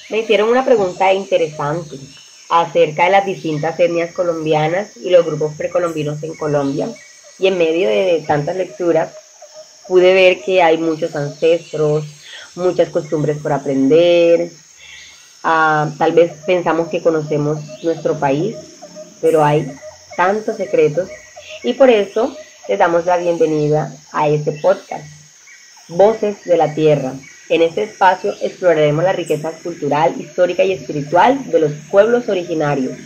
Me hicieron una pregunta interesante acerca de las distintas etnias colombianas y los grupos precolombinos en Colombia. Y en medio de tantas lecturas pude ver que hay muchos ancestros, muchas costumbres por aprender. Tal vez pensamos que conocemos nuestro país, pero hay tantos secretos y por eso les damos la bienvenida a este podcast, Voces de la Tierra. En este espacio exploraremos la riqueza cultural, histórica y espiritual de los pueblos originarios.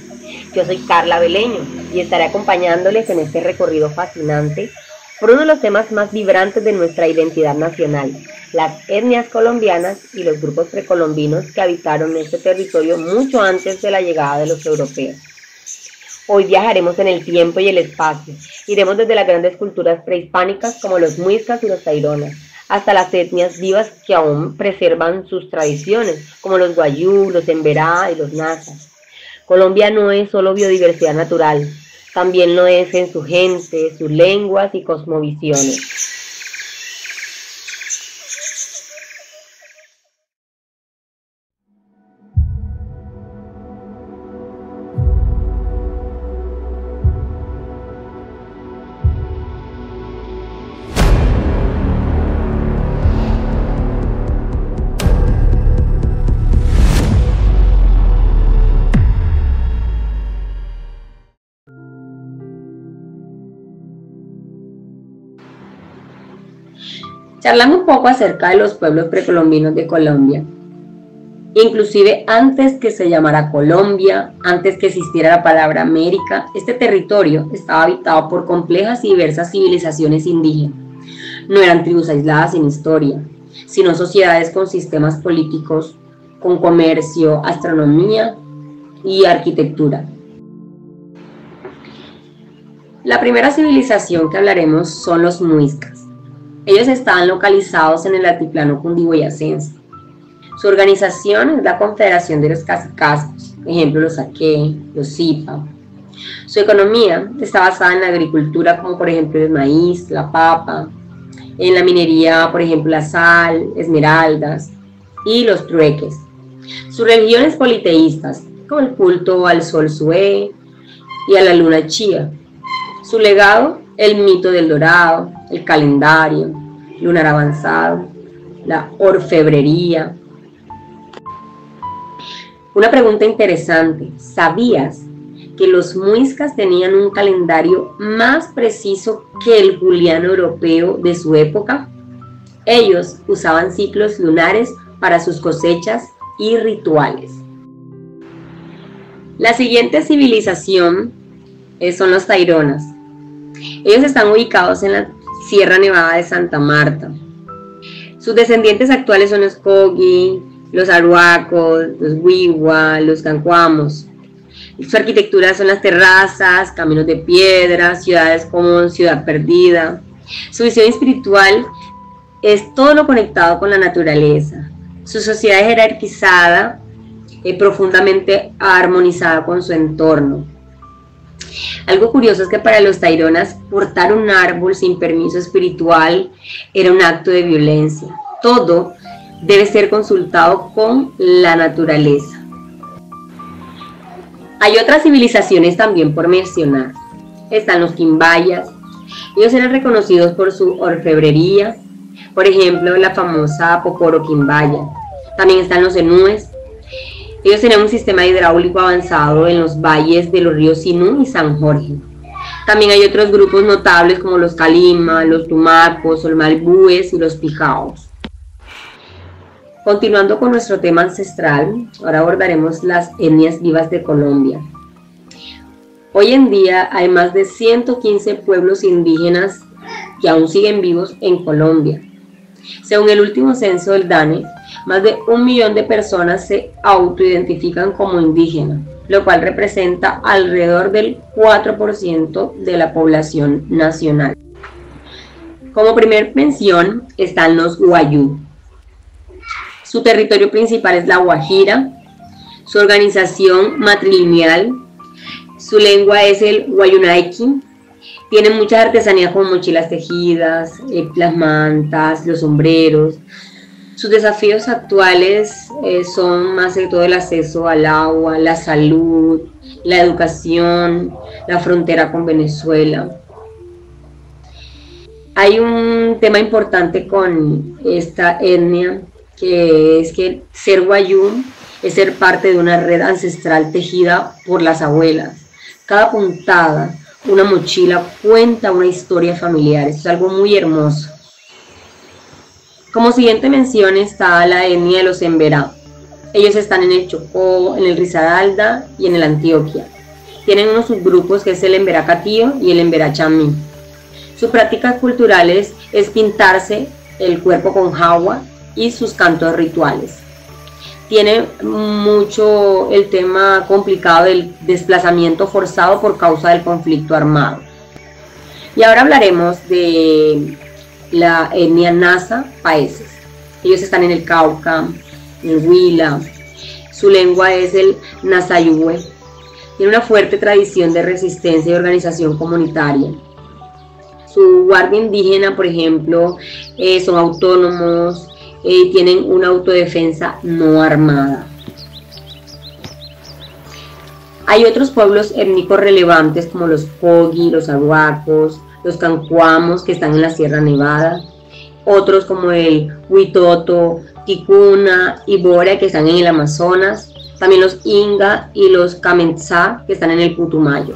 Yo soy Carla Beleño y estaré acompañándoles en este recorrido fascinante por uno de los temas más vibrantes de nuestra identidad nacional, las etnias colombianas y los grupos precolombinos que habitaron este territorio mucho antes de la llegada de los europeos. Hoy viajaremos en el tiempo y el espacio. Iremos desde las grandes culturas prehispánicas como los muiscas y los taironas, hasta las etnias vivas que aún preservan sus tradiciones, como los guayú, los emberá y los nazas. Colombia no es solo biodiversidad natural, también lo es en su gente, sus lenguas y cosmovisiones. Charlamos un poco acerca de los pueblos precolombinos de Colombia. Inclusive antes que se llamara Colombia, antes que existiera la palabra América, este territorio estaba habitado por complejas y diversas civilizaciones indígenas. No eran tribus aisladas sin historia, sino sociedades con sistemas políticos, con comercio, astronomía y arquitectura. La primera civilización que hablaremos son los muiscas. Ellos estaban localizados en el altiplano cundiboyacense. Su organización es la Confederación de los Cacicazgos, ejemplo los Aque, los Zipa. Su economía está basada en la agricultura, como por ejemplo el maíz, la papa, en la minería, por ejemplo la sal, esmeraldas y los trueques. Su religión es politeísta, como el culto al sol Sué y a la luna Chía. Su legado, el mito del dorado, el calendario lunar avanzado, la orfebrería. Una pregunta interesante, ¿sabías que los muiscas tenían un calendario más preciso que el juliano europeo de su época? Ellos usaban ciclos lunares para sus cosechas y rituales. La siguiente civilización son los taironas. Ellos están ubicados en la Sierra Nevada de Santa Marta. Sus descendientes actuales son los Kogi, los Arhuacos, los Wiwa, los Cancuamos. Su arquitectura son las terrazas, caminos de piedra, ciudades como Ciudad Perdida. Su visión espiritual es todo lo conectado con la naturaleza. Su sociedad es jerarquizada, profundamente armonizada con su entorno. Algo curioso es que para los taironas cortar un árbol sin permiso espiritual era un acto de violencia. Todo debe ser consultado con la naturaleza. Hay otras civilizaciones también por mencionar. Están los quimbayas. Ellos eran reconocidos por su orfebrería, por ejemplo la famosa Pocoro Quimbaya. También están los enúes. Ellos tenían un sistema hidráulico avanzado en los valles de los ríos Sinú y San Jorge. También hay otros grupos notables como los Calima, los Tumacos, los Malbúes y los Pijaos. Continuando con nuestro tema ancestral, ahora abordaremos las etnias vivas de Colombia. Hoy en día hay más de 115 pueblos indígenas que aún siguen vivos en Colombia. Según el último censo del DANE, más de 1 millón de personas se autoidentifican como indígenas, lo cual representa alrededor del 4% de la población nacional. Como primer mención están los guayú. Su territorio principal es la Guajira, su organización matrilineal, su lengua es el guayunaiki. Tienen muchas artesanías como mochilas tejidas, las mantas, los sombreros. Sus desafíos actuales son más que todo el acceso al agua, la salud, la educación, la frontera con Venezuela. Hay un tema importante con esta etnia, que es que ser wayuu es ser parte de una red ancestral tejida por las abuelas. Cada puntada, una mochila, cuenta una historia familiar. Eso es algo muy hermoso. Como siguiente mención está la etnia de los Emberá. Ellos están en el Chocó, en el Risaralda y en el Antioquia. Tienen unos subgrupos que es el Emberá Catío y el Emberá Chamí. Sus prácticas culturales es pintarse el cuerpo con jagua y sus cantos rituales. Tiene mucho el tema complicado del desplazamiento forzado por causa del conflicto armado. Y ahora hablaremos de la etnia Nasa Paeses. Ellos están en el Cauca, en el Huila. Su lengua es el Nasayuhue. Tiene una fuerte tradición de resistencia y organización comunitaria. Su guardia indígena, por ejemplo, son autónomos, tienen una autodefensa no armada. Hay otros pueblos étnicos relevantes como los Kogi, los Arhuacos, los Cancuamos, que están en la Sierra Nevada, otros como el Huitoto, Ticuna y Bora, que están en el Amazonas, también los Inga y los Kamentzá, que están en el Putumayo.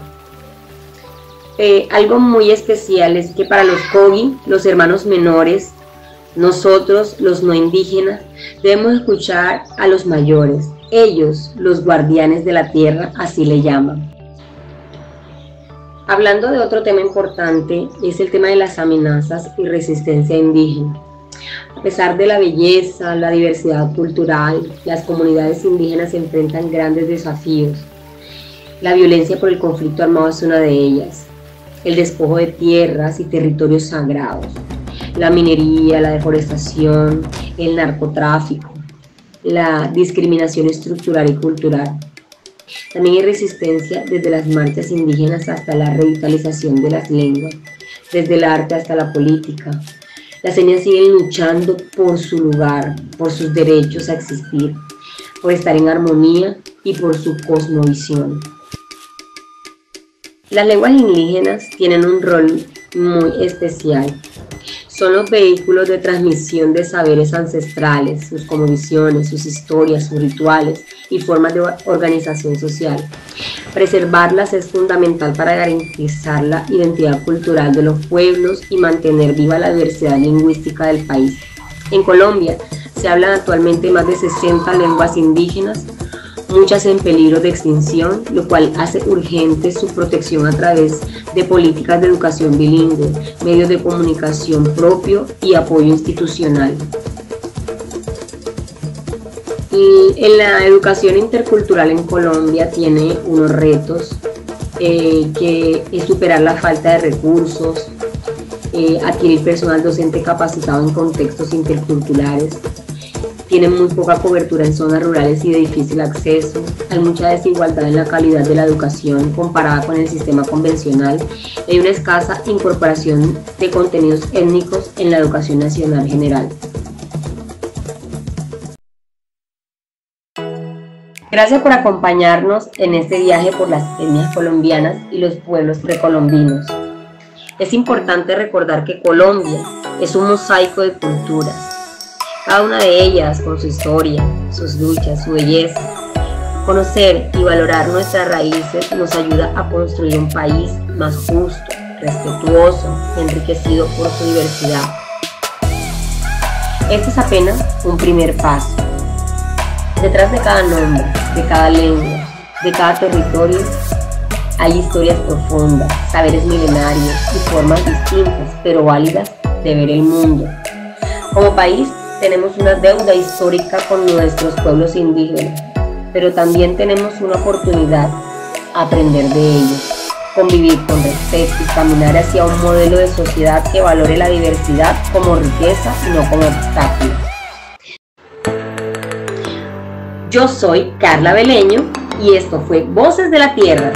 Algo muy especial es que para los Kogi, los hermanos menores, nosotros, los no indígenas, debemos escuchar a los mayores. Ellos, los guardianes de la tierra, así le llaman. Hablando de otro tema importante, es el tema de las amenazas y resistencia indígena. A pesar de la belleza, la diversidad cultural, las comunidades indígenas se enfrentan grandes desafíos. La violencia por el conflicto armado es una de ellas. El despojo de tierras y territorios sagrados, la minería, la deforestación, el narcotráfico, la discriminación estructural y cultural. También hay resistencia desde las marchas indígenas hasta la revitalización de las lenguas, desde el arte hasta la política. Las etnias siguen luchando por su lugar, por sus derechos a existir, por estar en armonía y por su cosmovisión. Las lenguas indígenas tienen un rol muy especial. Son los vehículos de transmisión de saberes ancestrales, sus cosmovisiones, sus historias, sus rituales y formas de organización social. Preservarlas es fundamental para garantizar la identidad cultural de los pueblos y mantener viva la diversidad lingüística del país. En Colombia se hablan actualmente más de 60 lenguas indígenas, muchas en peligro de extinción, lo cual hace urgente su protección a través de políticas de educación bilingüe, medios de comunicación propio y apoyo institucional. En la educación intercultural en Colombia tiene unos retos, que es superar la falta de recursos, adquirir personal docente capacitado en contextos interculturales. Tiene muy poca cobertura en zonas rurales y de difícil acceso. Hay mucha desigualdad en la calidad de la educación comparada con el sistema convencional. Hay una escasa incorporación de contenidos étnicos en la educación nacional general. Gracias por acompañarnos en este viaje por las etnias colombianas y los pueblos precolombinos. Es importante recordar que Colombia es un mosaico de culturas. Cada una de ellas con su historia, sus luchas, su belleza. Conocer y valorar nuestras raíces nos ayuda a construir un país más justo, respetuoso, enriquecido por su diversidad. Este es apenas un primer paso. Detrás de cada nombre, de cada lengua, de cada territorio, hay historias profundas, saberes milenarios y formas distintas, pero válidas, de ver el mundo. Como país, tenemos una deuda histórica con nuestros pueblos indígenas, pero también tenemos una oportunidad a aprender de ellos, convivir con respeto y caminar hacia un modelo de sociedad que valore la diversidad como riqueza y no como obstáculo. Yo soy Carla Beleño y esto fue Voces de la Tierra.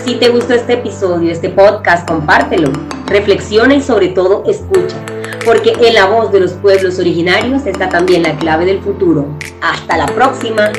Si te gustó este episodio, este podcast, compártelo, reflexiona y sobre todo escucha. porque en la voz de los pueblos originarios está también la clave del futuro. Hasta la próxima.